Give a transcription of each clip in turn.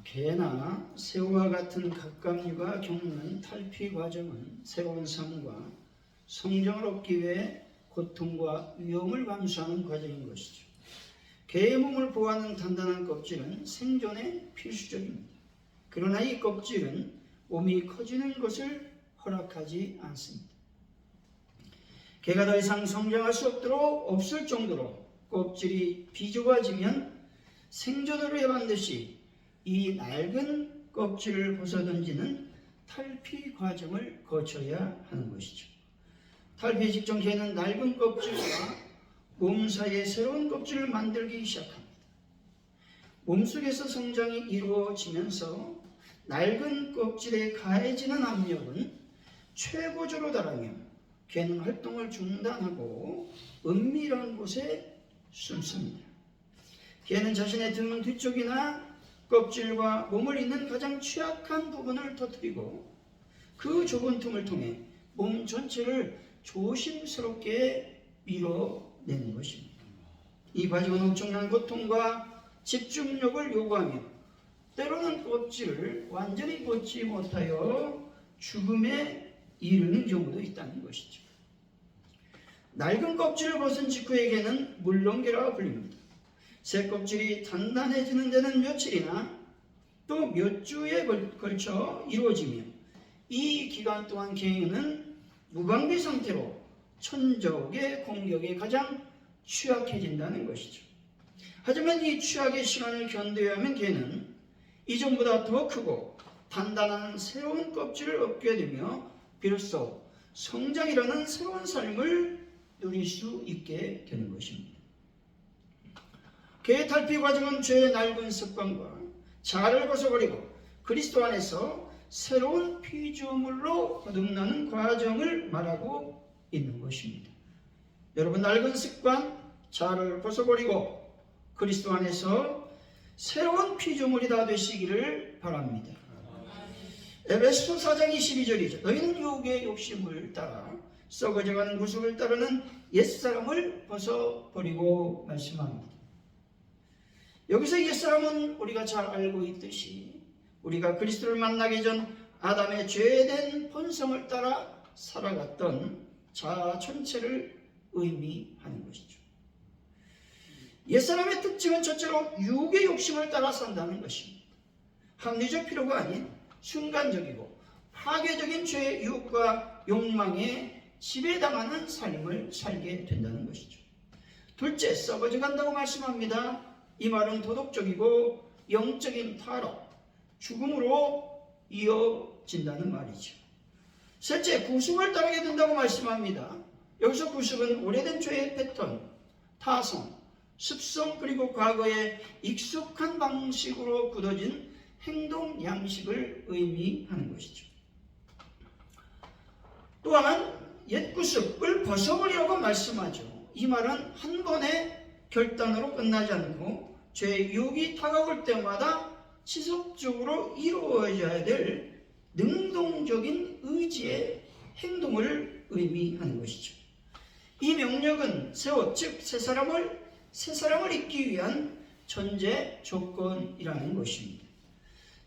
개나 새우와 같은 갑각류가 겪는 탈피 과정은 새로운 삶과 성장을 얻기 위해 고통과 위험을 감수하는 과정인 것이죠. 개의 몸을 보호하는 단단한 껍질은 생존에 필수적입니다. 그러나 이 껍질은 몸이 커지는 것을 허락하지 않습니다. 개가 더 이상 성장할 수 없을 정도로 껍질이 비좁아지면 생존으로 해반듯이 이 낡은 껍질을 벗어던지는 탈피 과정을 거쳐야 하는 것이죠. 탈피 직전 개는 낡은 껍질과 몸 사이에 새로운 껍질을 만들기 시작합니다. 몸속에서 성장이 이루어지면서 낡은 껍질에 가해지는 압력은 최고조로 달하며 개는 활동을 중단하고 은밀한 곳에 숨습니다. 개는 자신의 등 뒤쪽이나 껍질과 몸을 잇는 가장 취약한 부분을 터뜨리고 그 좁은 틈을 통해 몸 전체를 조심스럽게 밀어내는 것입니다. 이 과정은 엄청난 고통과 집중력을 요구하며 때로는 껍질을 완전히 벗지 못하여 죽음에 이르는 경우도 있다는 것이죠. 낡은 껍질을 벗은 직후에게는 물렁개라고 불립니다. 새 껍질이 단단해지는 데는 며칠이나 또 몇 주에 걸쳐 이루어지며 이 기간 동안 개는 무방비 상태로 천적의 공격에 가장 취약해진다는 것이죠. 하지만 이 취약의 시간을 견뎌야 하면 개는 이전보다 더 크고 단단한 새로운 껍질을 얻게 되며 비로소 성장이라는 새로운 삶을 누릴 수 있게 되는 것입니다. 개의 탈피 과정은 죄의 낡은 습관과 자아를 벗어버리고 그리스도 안에서 새로운 피조물로 거듭나는 과정을 말하고 있는 것입니다. 여러분, 낡은 습관, 자아를 벗어버리고 그리스도 안에서 새로운 피조물이 다 되시기를 바랍니다. 에베소서 4장 22절이죠. 너희는 육의 욕심을 따라 썩어져가는 구속을 따르는 옛사람을 벗어버리고 말씀합니다. 여기서 옛사람은 우리가 잘 알고 있듯이 우리가 그리스도를 만나기 전 아담의 죄된 본성을 따라 살아갔던 자아 전체를 의미하는 것이죠. 옛사람의 특징은 첫째로 육의 욕심을 따라 산다는 것입니다. 합리적 필요가 아닌 순간적이고 파괴적인 죄의 유혹과 욕망에 지배당하는 삶을 살게 된다는 것이죠. 둘째, 썩어져 간다고 말씀합니다. 이 말은 도덕적이고 영적인 타락, 죽음으로 이어진다는 말이죠. 셋째, 구속을 따르게 된다고 말씀합니다. 여기서 구속은 오래된 죄의 패턴, 타성, 습성 그리고 과거의 익숙한 방식으로 굳어진 행동 양식을 의미하는 것이죠. 또한 옛 구습을 벗어버리라고 말씀하죠. 이 말은 한 번의 결단으로 끝나지 않고 죄의 유혹이 다가올 때마다 지속적으로 이루어져야 될 능동적인 의지의 행동을 의미하는 것이죠. 이 명령은 새 옷, 즉 새 사람을 입기 위한 전제 조건이라는 것입니다.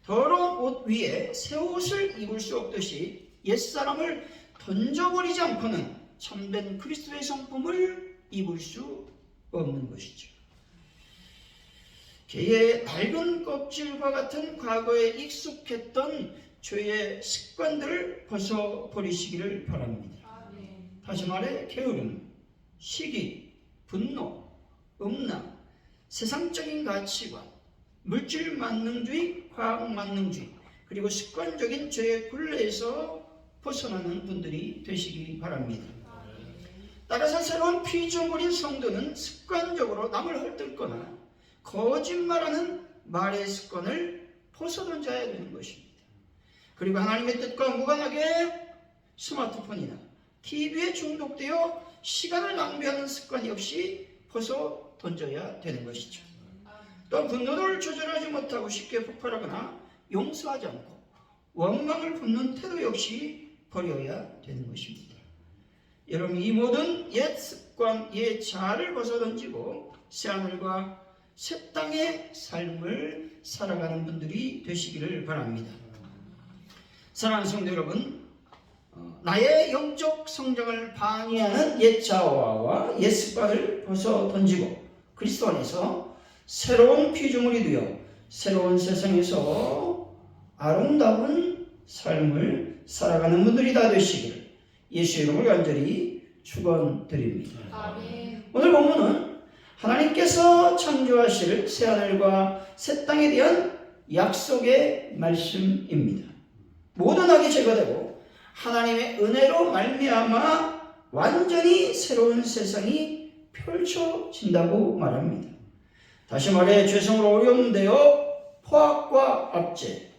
더러운 옷 위에 새 옷을 입을 수 없듯이 옛사람을 던져버리지 않고는 참된 그리스도의 성품을 입을 수 없는 것이죠. 개의 낡은 껍질과 같은 과거에 익숙했던 죄의 습관들을 벗어버리시기를 바랍니다. 다시 말해 게으름, 시기, 분노, 음란, 세상적인 가치관, 물질 만능주의, 화학 만능주의, 그리고 습관적인 죄의 굴레에서 벗어나는 분들이 되시기 바랍니다. 따라서 새로운 피조물인 성도는 습관적으로 남을 헐뜯거나 거짓말하는 말의 습관을 벗어던져야 되는 것입니다. 그리고 하나님의 뜻과 무관하게 스마트폰이나 TV에 중독되어 시간을 낭비하는 습관 역시 벗어던져야 되는 것이죠. 또 분노를 조절하지 못하고 쉽게 폭발하거나 용서하지 않고 원망을 품는 태도 역시 버려야 되는 것입니다. 여러분, 이 모든 옛 습관, 옛 자아를 벗어던지고 새하늘과 새 땅의 삶을 살아가는 분들이 되시기를 바랍니다. 사랑하는 성도 여러분, 나의 영적 성장을 방해하는 옛 자아와 옛 습관을 벗어 던지고 그리스도 안에서 새로운 피조물이 되어 새로운 세상에서 아름다운 삶을 살아가는 분들이 다 되시기를 예수의 이름으로 간절히 축원드립니다. 아멘. 오늘 본문은 하나님께서 창조하실 새하늘과 새 땅에 대한 약속의 말씀입니다. 모든 악이 제거되고 하나님의 은혜로 말미암아 완전히 새로운 세상이 펼쳐진다고 말합니다. 다시 말해 죄성으로 오염되어 포악과 압제,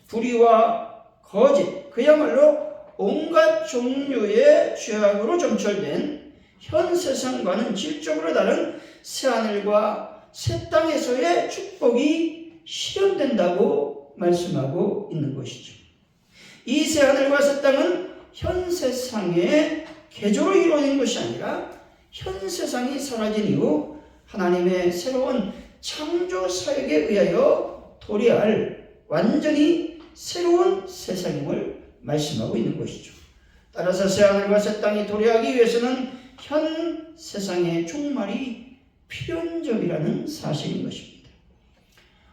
불의와 거짓, 그야말로 온갖 종류의 죄악으로 점철된 현 세상과는 질적으로 다른 새하늘과 새 땅에서의 축복이 실현된다고 말씀하고 있는 것이죠. 이 새하늘과 새 땅은 현 세상의 개조로 이루어진 것이 아니라 현 세상이 사라진 이후 하나님의 새로운 창조 사역에 의하여 도래할 완전히 새로운 세상임을 말씀하고 있는 것이죠. 따라서 새하늘과 새 땅이 도래하기 위해서는 현 세상의 종말이 필연적이라는 사실인 것입니다.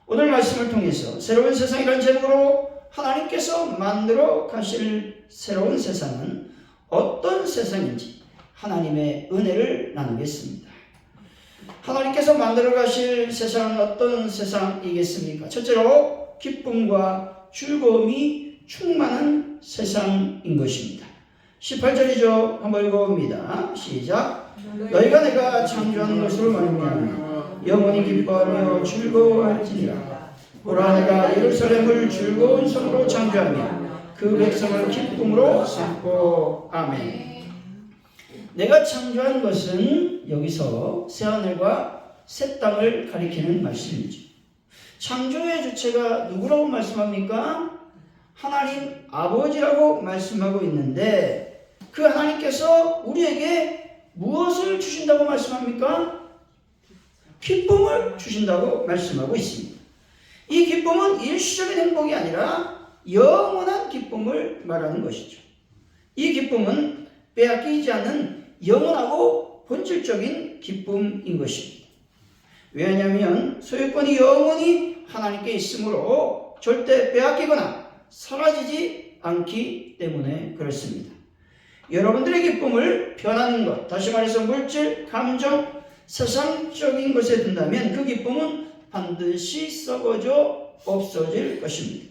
오늘 말씀을 통해서 새로운 세상이라는 제목으로 하나님께서 만들어 가실 새로운 세상은 어떤 세상인지 하나님의 은혜를 나누겠습니다. 하나님께서 만들어 가실 세상은 어떤 세상이겠습니까? 첫째로 기쁨과 즐거움이 충만한 세상인 것입니다. 18절이죠. 한번 읽어봅니다. 시작. 너희가 내가 창조한 것으로 말미암아 영원히 기뻐하며 즐거워할지니라. 보라, 내가 예루살렘을 즐거운 성으로 창조하며 그 백성을 기쁨으로 삼고. 아멘. 내가 창조한 것은 여기서 새하늘과 새 땅을 가리키는 말씀이죠. 창조의 주체가 누구라고 말씀합니까? 하나님 아버지라고 말씀하고 있는데 그 하나님께서 우리에게 무엇을 주신다고 말씀합니까? 기쁨을 주신다고 말씀하고 있습니다. 이 기쁨은 일시적인 행복이 아니라 영원한 기쁨을 말하는 것이죠. 이 기쁨은 빼앗기지 않는 영원하고 본질적인 기쁨인 것입니다. 왜냐하면 소유권이 영원히 하나님께 있으므로 절대 빼앗기거나 사라지지 않기 때문에 그렇습니다. 여러분들의 기쁨을 변하는 것, 다시 말해서 물질, 감정, 세상적인 것에 든다면 그 기쁨은 반드시 썩어져 없어질 것입니다.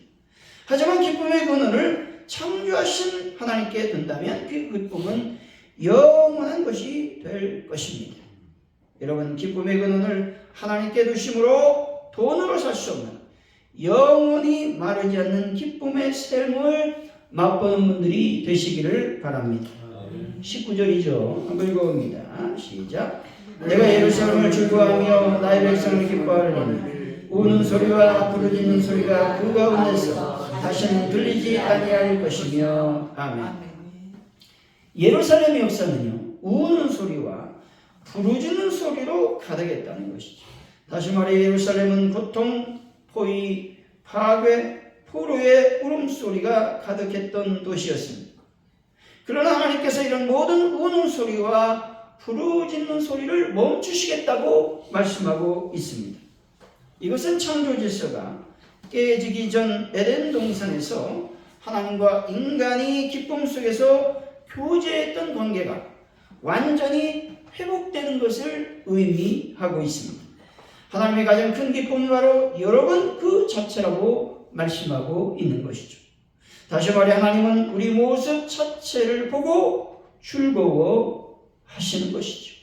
하지만 기쁨의 근원을 창조하신 하나님께 둔다면 그 기쁨은 영원한 것이 될 것입니다. 여러분, 기쁨의 근원을 하나님께 두심으로 돈으로 살 수 없는 영원히 마르지 않는 기쁨의 샘을 맛보는 분들이 되시기를 바랍니다. 19절이죠. 한번 읽어봅니다. 시작. 내가 예루살렘을 즐거워하며 나의 백성을 기뻐하리니 우는 소리와 부르짖는 소리가 그 가운데서 다시는 들리지 아니할 것이며. 아멘. 예루살렘의 역사는요, 우는 소리와 부르짖는 소리로 가득했다는 것이죠. 다시 말해 예루살렘은 고통, 포위, 파괴, 포로의 울음소리가 가득했던 도시였습니다. 그러나 하나님께서 이런 모든 우는 소리와 부르짖는 소리를 멈추시겠다고 말씀하고 있습니다. 이것은 창조 질서가 깨지기 전 에덴 동산에서 하나님과 인간이 기쁨 속에서 교제했던 관계가 완전히 회복되는 것을 의미하고 있습니다. 하나님의 가장 큰 기쁨은 바로 여러분 그 자체라고 말씀하고 있는 것이죠. 다시 말해 하나님은 우리 모습 자체를 보고 즐거워하시는 것이죠.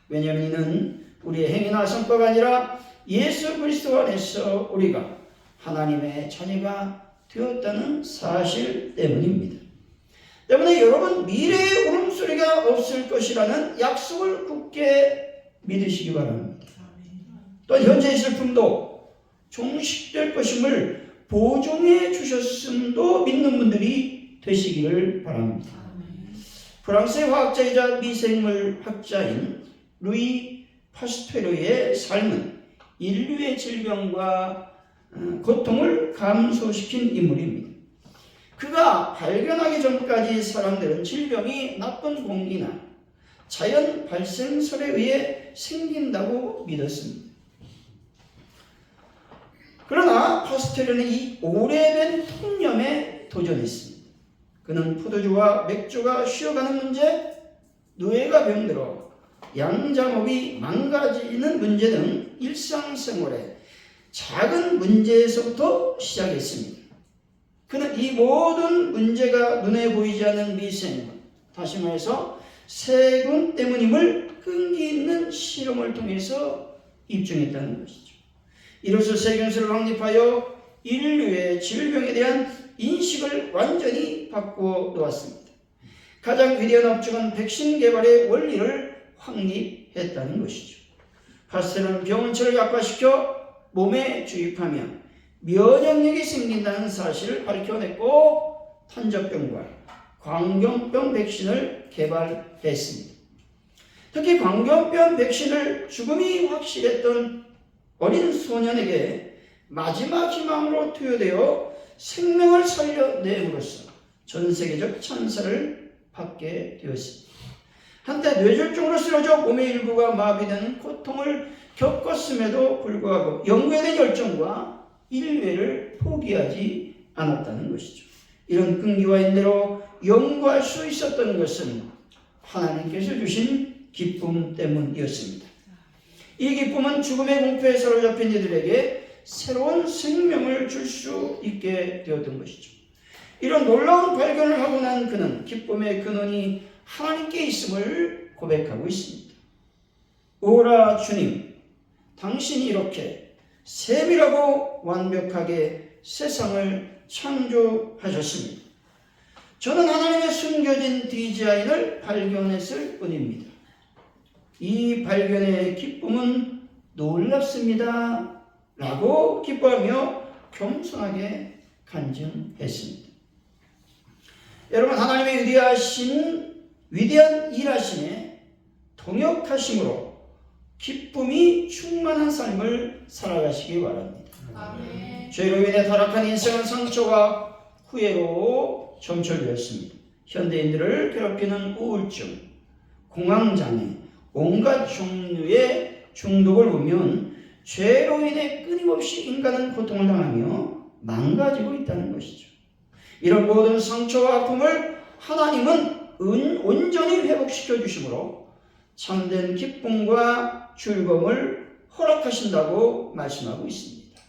왜냐하면 이는 우리의 행위나 성과가 아니라 예수 그리스도 안에서 우리가 하나님의 자녀가 되었다는 사실 때문입니다. 때문에 여러분 미래의 울음소리가 없을 것이라는 약속을 굳게 믿으시기 바랍니다. 또한 현재의 슬픔도 종식될 것임을 보증해 주셨음도 믿는 분들이 되시기를 바랍니다. 프랑스의 화학자이자 미생물 학자인 루이 파스테르의 삶은 인류의 질병과 고통을 감소시킨 인물입니다. 그가 발견하기 전까지 사람들은 질병이 나쁜 공기나 자연 발생설에 의해 생긴다고 믿었습니다. 그러나 파스텔은 이 오래된 통념에 도전했습니다. 그는 포도주와 맥주가 쉬어가는 문제, 노예가 병들어 양장업이 망가지는 문제 등 일상생활의 작은 문제에서부터 시작했습니다. 그는 이 모든 문제가 눈에 보이지 않는 미생물, 다시 말해서 세균 때문임을 끈기 있는 실험을 통해서 입증했다는 것이죠. 이로써 세균수를 확립하여 인류의 질병에 대한 인식을 완전히 바꾸어 놓았습니다. 가장 위대한 업적은 백신 개발의 원리를 확립했다는 것이죠. 파스텔은 병원체를 약화시켜 몸에 주입하면 면역력이 생긴다는 사실을 밝혀냈고 탄저병과 광견병 백신을 개발했습니다. 특히 광견병 백신을 죽음이 확실했던 어린 소년에게 마지막 희망으로 투여되어 생명을 살려내므로써 전 세계적 찬사를 받게 되었습니다. 한때 뇌졸중으로 쓰러져 몸의 일부가 마비되는 고통을 겪었음에도 불구하고 연구에 대한 열정과 인류애를 포기하지 않았다는 것이죠. 이런 끈기와 인내로 연구할 수 있었던 것은 하나님께서 주신 기쁨 때문이었습니다. 이 기쁨은 죽음의 공포에 사로잡힌 이들에게 새로운 생명을 줄 수 있게 되었던 것이죠. 이런 놀라운 발견을 하고 난 그는 기쁨의 근원이 하나님께 있음을 고백하고 있습니다. 오라 주님, 당신이 이렇게 세밀하고 완벽하게 세상을 창조하셨습니다. 저는 하나님의 숨겨진 디자인을 발견했을 뿐입니다. 이 발견의 기쁨은 놀랍습니다. 라고 기뻐하며 겸손하게 간증했습니다. 여러분, 하나님의 위대한 일하심에 동역하심으로 기쁨이 충만한 삶을 살아가시기 바랍니다. 아멘. 죄로 인해 타락한 인생은 상처와 후회로 점철되었습니다. 현대인들을 괴롭히는 우울증, 공황장애, 온갖 종류의 중독을 보면 죄로 인해 끊임없이 인간은 고통을 당하며 망가지고 있다는 것이죠. 이런 모든 상처와 아픔을 하나님은 온전히 회복시켜 주심으로 참된 기쁨과 즐거움을 허락하신다고 말씀하고 있습니다.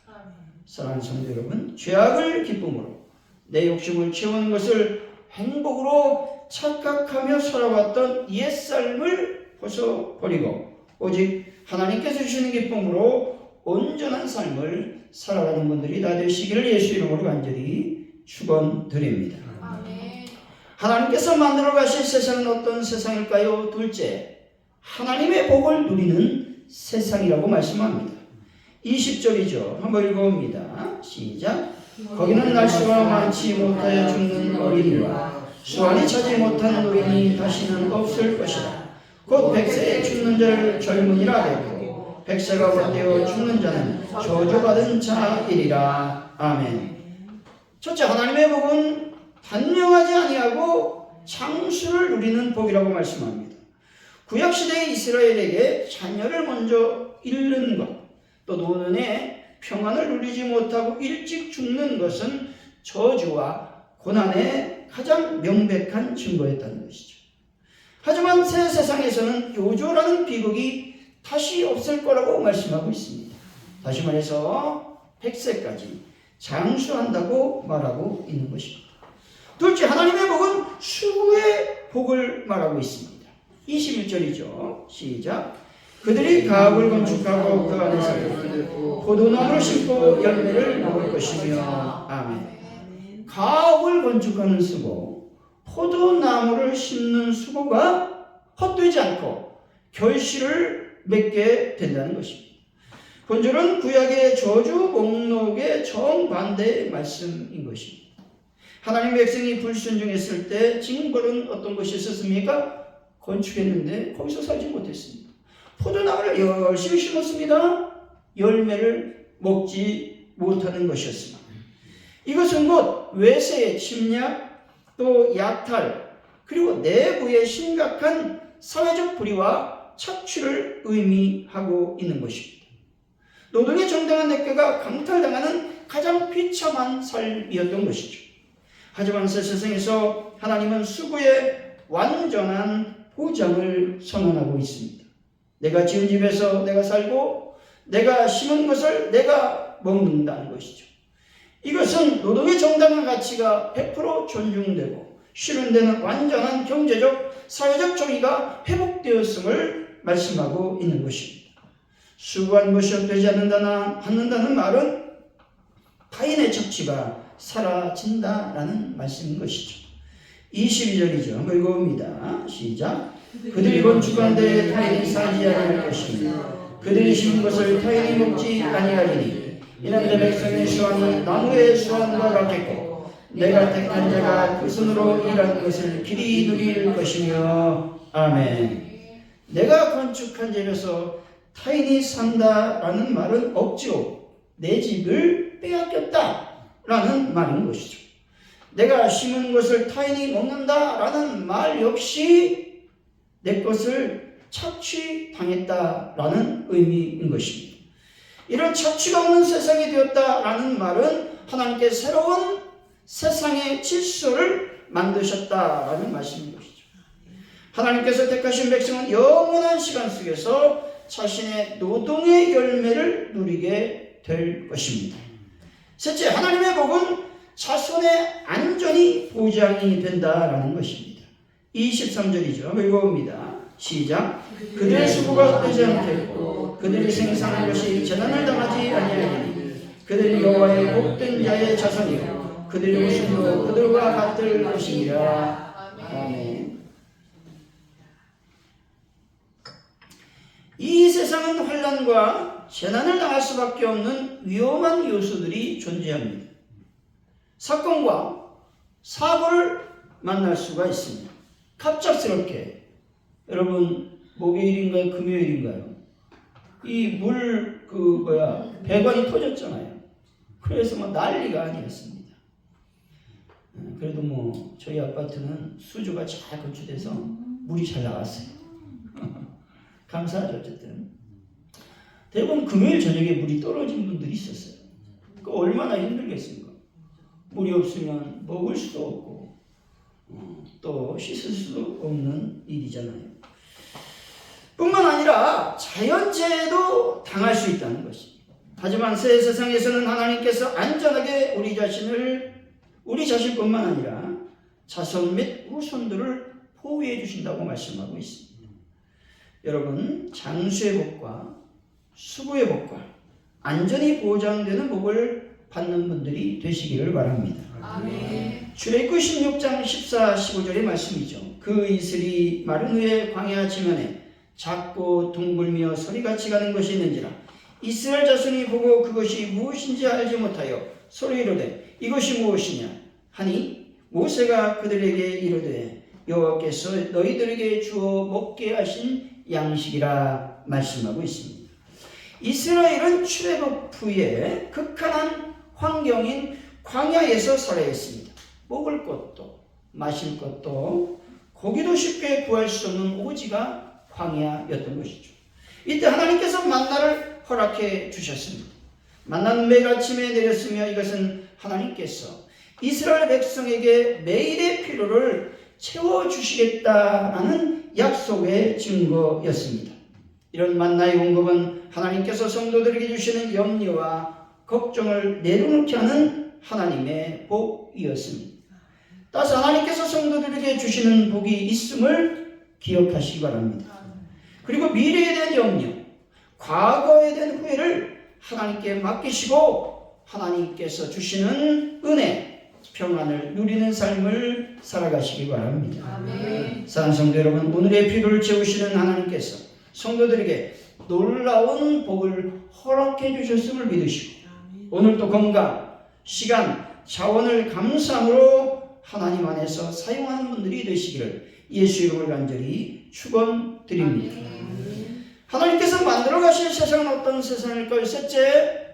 사랑하는 성도 여러분, 죄악을 기쁨으로 내 욕심을 채우는 것을 행복으로 착각하며 살아왔던 옛삶을 벗어버리고 오직 하나님께서 주시는 기쁨으로 온전한 삶을 살아가는 분들이 다 되시기를 예수 이름으로 간절히 축원드립니다. 하나님께서 만들어 가신 세상은 어떤 세상일까요? 둘째, 하나님의 복을 누리는 세상이라고 말씀합니다. 20절이죠. 한번 읽어봅니다. 시작. 거기는 날수가 많지 못하여 죽는 어린이와 수완이 차지 못한 노인이 다시는 없을 것이다. 곧 100세에 죽는 자를 젊은이라 하고 100세가 못되어 죽는 자는 저주받은 자이리라. 아멘. 첫째, 하나님의 복은 단명하지 아니하고 장수를 누리는 복이라고 말씀합니다. 구약시대의 이스라엘에게 자녀를 먼저 잃는 것, 또 노년에 평안을 누리지 못하고 일찍 죽는 것은 저주와 고난의 가장 명백한 증거였다는 것이죠. 하지만 새 세상에서는 요조라는 비극이 다시 없을 거라고 말씀하고 있습니다. 다시 말해서 100세까지 장수한다고 말하고 있는 것입니다. 둘째, 하나님의 복은 수구의 복을 말하고 있습니다. 21절이죠. 시작. 그들이 가옥을 건축하고 그 안에서 포도나무를 심고 열매를 먹을 것이며. 아멘. 가옥을 건축하는 수고, 포도나무를 심는 수고가 헛되지 않고 결실을 맺게 된다는 것입니다. 본절은 구약의 저주 목록의 정반대의 말씀인 것입니다. 하나님 백성이 불순종했을 때 징벌은 어떤 것이 있었습니까? 건축했는데 거기서 살지 못했습니다. 포도나무를 열심히 심었습니다. 열매를 먹지 못하는 것이었습니다. 이것은 곧 외세의 침략, 또 약탈, 그리고 내부의 심각한 사회적 불의와 착취를 의미하고 있는 것입니다. 노동의 정당한 대가가 강탈당하는 가장 비참한 삶이었던 것이죠. 하지만 새 세상에서 하나님은 수고의 완전한 보장을 선언하고 있습니다. 내가 지은 집에서 내가 살고 내가 심은 것을 내가 먹는다는 것이죠. 이것은 노동의 정당한 가치가 100% 존중되고 실현되는 완전한 경제적, 사회적 정의가 회복되었음을 말씀하고 있는 것입니다. 수고한 것이 헛되지 않는다는 말은 타인의 착취가 사라진다라는 말씀인 것이죠. 22절이죠. 읽어봅니다. 시작. 그들이 건축한 데에 타인이 사지 않을 것이며 그들이 심은 것을 타인이 먹지 아니하리니 이는 내 백성의 수완은 나무의 수완과 같겠고 내가 택한 자가 그 손으로 일한 것을 길이 누릴 것이며. 아멘. 내가 건축한 집에서 타인이 산다라는 말은 억지로 내 집을 빼앗겼다라는 말인 것이죠. 내가 심은 것을 타인이 먹는다라는 말 역시 내 것을 착취당했다라는 의미인 것입니다. 이런 착취가 없는 세상이 되었다라는 말은 하나님께 새로운 세상의 질서를 만드셨다라는 말씀인 것이죠. 하나님께서 택하신 백성은 영원한 시간 속에서 자신의 노동의 열매를 누리게 될 것입니다. 셋째, 하나님의 복은 자손의 안전이 보장이 된다라는 것입니다. 23절이죠. 읽어봅니다. 시작. 그들의 수고가 헛되지 않겠고 그들이 생산한 것이 재난을 당하지 아니하리니 그들이 여호와의 복된 자의 자손이요 그들의 후손도 그들과 같을 것이니라. 아멘. 이 세상은 환난과 재난을 당할 수밖에 없는 위험한 요소들이 존재합니다. 사건과 사고를 만날 수가 있습니다. 갑작스럽게 여러분 목요일인가요? 금요일인가요? 이 배관이 터졌잖아요. 그래서 뭐 난리가 아니었습니다. 그래도 저희 아파트는 수조가 잘 건축돼서 물이 잘 나왔어요. 감사하죠. 어쨌든 대부분 금요일 저녁에 물이 떨어진 분들이 있었어요. 얼마나 힘들겠습니까? 물이 없으면 먹을 수도 없고 또 씻을 수도 없는 일이잖아요. 뿐만 아니라 자연재해도 당할 수 있다는 것입니다. 하지만 새 세상에서는 하나님께서 안전하게 우리 자신뿐만 아니라 자손 및 후손들을 보호해 주신다고 말씀하고 있습니다. 여러분, 장수의 복과 수고의 복과 안전이 보장되는 복을 받는 분들이 되시기를 바랍니다. 아멘. 출애굽기 16장 14, 15절의 말씀이죠. 그 이슬이 마른 후에 광야 지면에 작고 둥글며 소리같이 가는 것이 있는지라 이스라엘 자손이 보고 그것이 무엇인지 알지 못하여 서로 이르되 이것이 무엇이냐 하니 모세가 그들에게 이르되 여호와께서 너희들에게 주어 먹게 하신 양식이라 말씀하고 있습니다. 이스라엘은 출애굽 후에 극한한 환경인 광야에서 살아야 했습니다. 먹을 것도 마실 것도 고기도 쉽게 구할 수 없는 오지가 광야였던 것이죠. 이때 하나님께서 만나를 허락해 주셨습니다. 만나는 매일 아침에 내렸으며 이것은 하나님께서 이스라엘 백성에게 매일의 필요를 채워주시겠다라는 약속의 증거였습니다. 이런 만나의 공급은 하나님께서 성도들에게 주시는 염려와 걱정을 내려놓게 하는 하나님의 복이었습니다. 따라서 하나님께서 성도들에게 주시는 복이 있음을 기억하시기 바랍니다. 그리고 미래에 대한 염려, 과거에 대한 후회를 하나님께 맡기시고 하나님께서 주시는 은혜, 평안을 누리는 삶을 살아가시기 바랍니다. 아멘. 사랑하는 성도 여러분, 오늘의 필요를 채우시는 하나님께서 성도들에게 놀라운 복을 허락해 주셨음을 믿으시고 오늘도 건강, 시간, 자원을 감사함으로 하나님 안에서 사용하는 분들이 되시기를 예수 이름으로 간절히 축원드립니다. 하나님께서 만들어 가실 세상은 어떤 세상일까요? 셋째,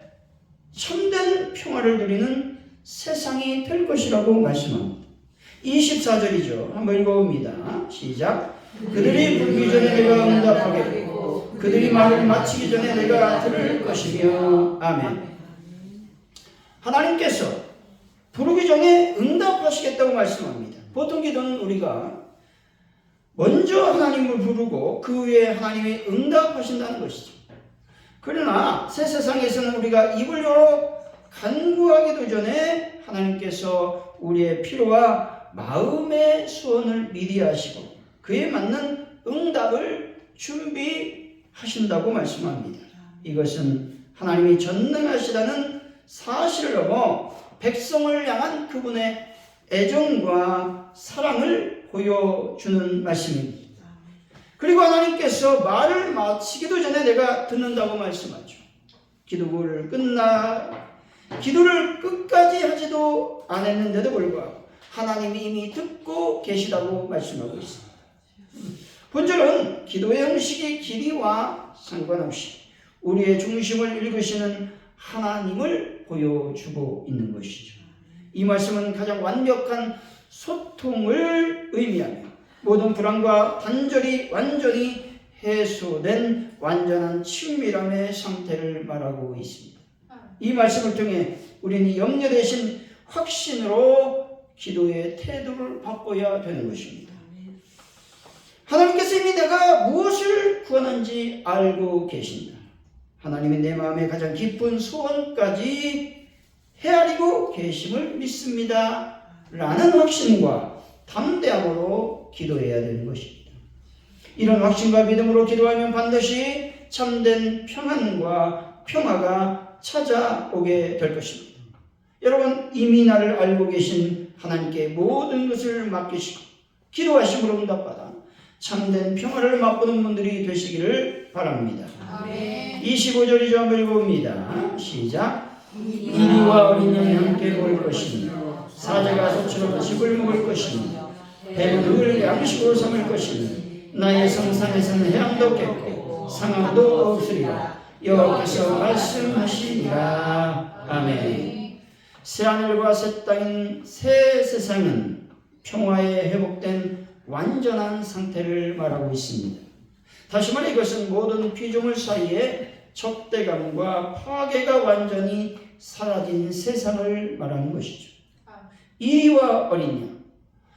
참된 평화를 누리는 세상이 될 것이라고 말씀합니다. 24절이죠. 한번 읽어봅니다. 시작. 그들이 부르기 전에 내가 응답하겠고 그들이 말을 마치기 전에 내가 들을 것이며. 아멘. 하나님께서 부르기 전에 응답하시겠다고 말씀합니다. 보통 기도는 우리가 먼저 하나님을 부르고 그 후에 하나님이 응답하신다는 것이죠. 그러나 새 세상에서는 우리가 입을 열어 간구하기도 전에 하나님께서 우리의 필요와 마음의 소원을 미리 하시고 그에 맞는 응답을 준비하신다고 말씀합니다. 이것은 하나님이 전능하시다는 사실을 넘어 백성을 향한 그분의 애정과 사랑을 보여주는 말씀입니다. 그리고 하나님께서 말을 마치기도 전에 내가 듣는다고 말씀하죠. 기도를 끝까지 하지도 않았는데도 불구하고 하나님이 이미 듣고 계시다고 말씀하고 있습니다. 본절은 기도의 형식이 길이와 상관없이 우리의 중심을 읽으시는 하나님을 보여주고 있는 것이죠. 이 말씀은 가장 완벽한 소통을 의미하며 모든 불안과 단절이 완전히 해소된 완전한 친밀함의 상태를 말하고 있습니다. 이 말씀을 통해 우리는 염려 대신 확신으로 기도의 태도를 바꿔야 되는 것입니다. 하나님께서 이미 내가 무엇을 구하는지 알고 계신다. 하나님이 내 마음의 가장 깊은 소원까지 헤아리고 계심을 믿습니다. 라는 확신과 담대함으로 기도해야 되는 것입니다. 이런 확신과 믿음으로 기도하면 반드시 참된 평화가 찾아오게 될 것입니다. 여러분, 이미 나를 알고 계신 하나님께 모든 것을 맡기시고 기도하심으로 응답받아 참된 평화를 맛보는 분들이 되시기를 바랍니다. 아멘. 25절이죠. 한번 읽어봅니다. 시작. 이리와 어린 양이 함께 올 것이며 사자가 소처럼 즙을 먹을 것이며 뱀은 을 양식으로 삼을 것이니 나의 성산에서는 해양도 없겠고 상함도 없으리라. 여호와께서 말씀하시니라. 아멘. 새하늘과 새 땅인 새 세상은 평화에 회복된 완전한 상태를 말하고 있습니다. 다시 말해 이것은 모든 피조물 사이에 적대감과 파괴가 완전히 사라진 세상을 말하는 것이죠. 이리와 어린 양,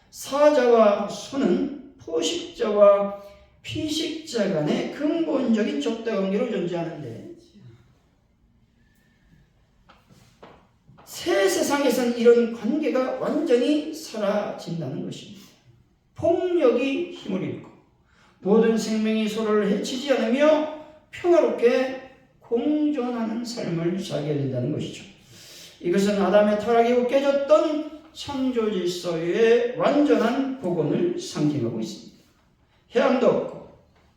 사자와 소는 포식자와 피식자 간의 근본적인 적대관계로 존재하는데 새 세상에서는 이런 관계가 완전히 사라진다는 것입니다. 폭력이 힘을 잃고 모든 생명이 서로를 해치지 않으며 평화롭게 공존하는 삶을 살게 된다는 것이죠. 이것은 아담의 타락이 깨졌던 창조 질서의 완전한 복원을 상징하고 있습니다. 해양도 없고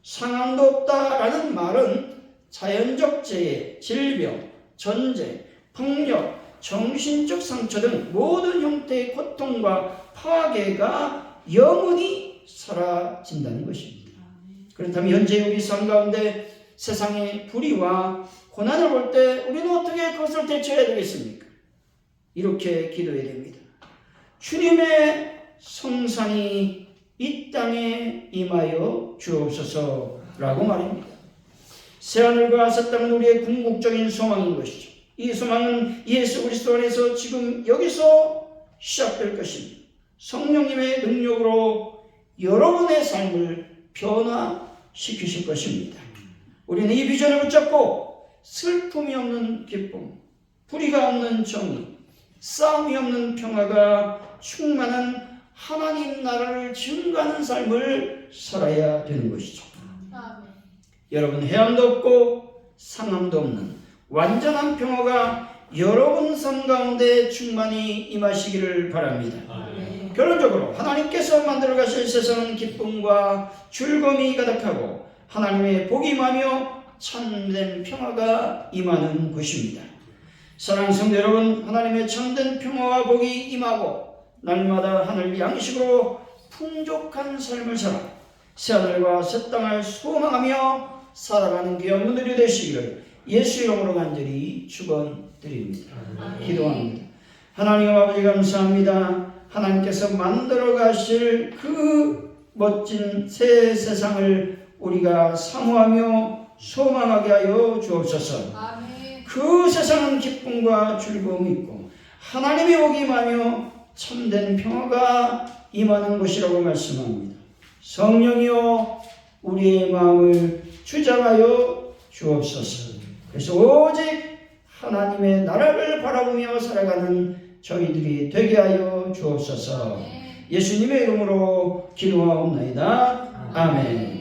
상함도 없다라는 말은 자연적 재해, 질병, 전쟁, 폭력, 정신적 상처 등 모든 형태의 고통과 파괴가 영원히 사라진다는 것입니다. 그렇다면 현재 우리 삶 가운데 세상의 불의와 고난을 볼 때 우리는 어떻게 그것을 대처해야 되겠습니까? 이렇게 기도해야 됩니다. 주님의 성산이 이 땅에 임하여 주옵소서라고 말입니다. 새하늘과 새 땅은 우리의 궁극적인 소망인 것이죠. 이 소망은 예수 그리스도 안에서 지금 여기서 시작될 것입니다. 성령님의 능력으로 여러분의 삶을 변화시키실 것입니다. 우리는 이 비전을 붙잡고 슬픔이 없는 기쁨, 불의가 없는 정의, 싸움이 없는 평화가 충만한 하나님 나라를 증거하는 삶을 살아야 되는 것이죠. 여러분, 해함도 없고 상함도 없는 완전한 평화가 여러분 삶 가운데 충만히 임하시기를 바랍니다. 결론적으로 하나님께서 만들어 가실 세상은 기쁨과 즐거움이 가득하고 하나님의 복이 임하며 참된 평화가 임하는 것입니다. 사랑하는 성도 여러분, 하나님의 참된 평화와 복이 임하고 날마다 하늘 양식으로 풍족한 삶을 살아 새하늘과 새 땅을 소망하며 살아가는 귀한 분들이 되시기를 예수 이름으로 간절히 축원드립니다. 기도합니다. 하나님 아버지 감사합니다. 하나님께서 만들어 가실 그 멋진 새 세상을 우리가 사모하며 소망하게 하여 주옵소서. 아멘. 그 세상은 기쁨과 즐거움이 있고 하나님이 오기 임하며 참된 평화가 임하는 곳이라고 말씀합니다. 성령이여 우리의 마음을 주장하여 주옵소서. 그래서 오직 하나님의 나라를 바라보며 살아가는 저희들이 되게 하여 주옵소서. 예수님의 이름으로 기도하옵나이다. 아멘.